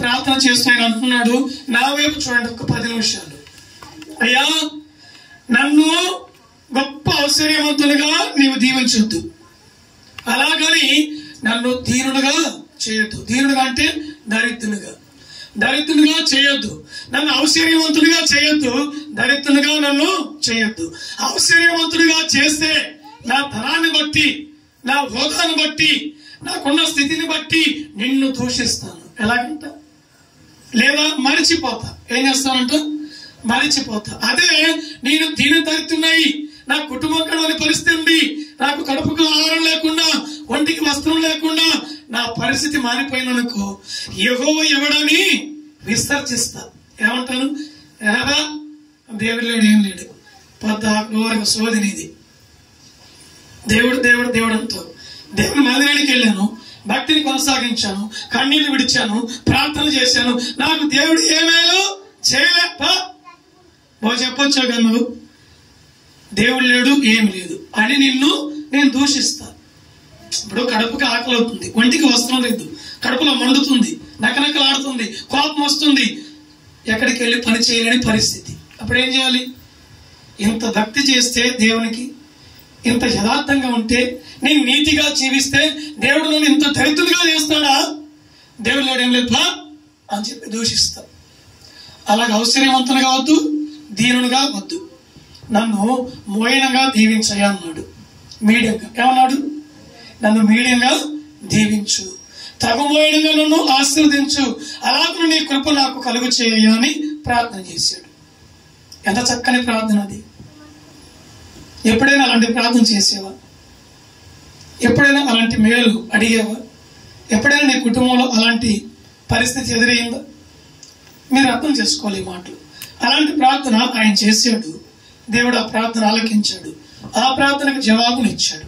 ప్రార్థన చేస్తూ ఆయన అంటున్నాడు, నా వైపు చూడండి ఒక 10 నిమిషాలు. అయ్యా, నన్ను గొప్ప ఐశ్వర్యవంతులుగా నీవు దీవించొద్దు, అలాగని నన్ను దీనుడుగా చేయొద్దు. దీనుడుగా అంటే దరిద్రునిగా చేయొద్దు. నన్ను ఐశ్వర్యవంతుడిగా చేయొద్దు, దరిద్రునిగా నన్ను చేయొద్దు. ఐశ్వర్యవంతుడిగా చేస్తే నా ధనాన్ని బట్టి, నా హోదాను బట్టి, నాకున్న స్థితిని బట్టి నిన్ను దూషిస్తాను. ఎలాగంట? లేదా మరిచిపోతా. ఏం చేస్తానంట? మరిచిపోతా. అదే నేను దరిద్రున్నాయి, నా కుటుంబం కడవని పరిస్థితి ఉంది, నాకు కడుపుకు ఆహారం లేకుండా, ఒంటికి వస్త్రం లేకుండా నా పరిస్థితి మారిపోయిననుకో, యెహోవా ఎవడని విసర్జిస్తా. ఏమంటాను? ఏరా దేవుడు లేడు, ఏం లేడు, పెద్ద సోదినిది. దేవుడు అంటావు. దేవుని మందిరానికి వెళ్ళాను, భక్తిని కొనసాగించాను, కన్నీళ్లు విడిచాను, ప్రార్థన చేశాను, నాకు దేవుడు ఏమేలో చేయలేప చెప్పొచ్చా కదా నువ్వు? దేవుడు లేడు, ఏమి లేదు అని నేను దూషిస్తా. ఇప్పుడు కడుపుకి ఆకలి అవుతుంది, ఒంటికి వస్త్రం లేదు, కడుపులో మండుతుంది, నకనకలాడుతుంది, కోపం వస్తుంది, ఎక్కడికి వెళ్ళి పని చేయలేని పరిస్థితి. అప్పుడు ఏం చేయాలి? ఇంత భక్తి చేస్తే దేవునికి, ఇంత యథార్థంగా ఉంటే, నేను నీతిగా జీవిస్తే దేవుడు నన్ను ఇంత దరిద్రులుగా చేస్తాడా? దేవుడు లేడు, ఏం లేదు అని చెప్పి దూషిస్తా. అలాగే ఐశ్వర్యవంతులుగా వద్దు, దీనునిగా వద్దు, నన్ను మోయనంగా దీవించయ్యా అన్నాడు. మీడియంగా ఏమన్నాడు? నన్ను మీడియంగా దీవించు, తగుమోయనంగా నన్ను ఆశీర్వదించు, అలాగే నీ కృప నాకు కలుగు చేయయ్యా అని ప్రార్థన చేశాడు. ఎంత చక్కని ప్రార్థన అది! ఎప్పుడైనా అలాంటి ప్రార్థన చేసేవా? ఎప్పుడైనా అలాంటి మేలు అడిగేవా? ఎప్పుడైనా నీ కుటుంబంలో అలాంటి పరిస్థితి ఎదురైందా? మీరు అర్థం చేసుకోవాలి ఈ మాటలు. అలాంటి ప్రార్థన ఆయన చేశాడు. దేవుడు ఆ ప్రార్థన ఆలకించాడు, ఆ ప్రార్థనకు జవాబునిచ్చాడు.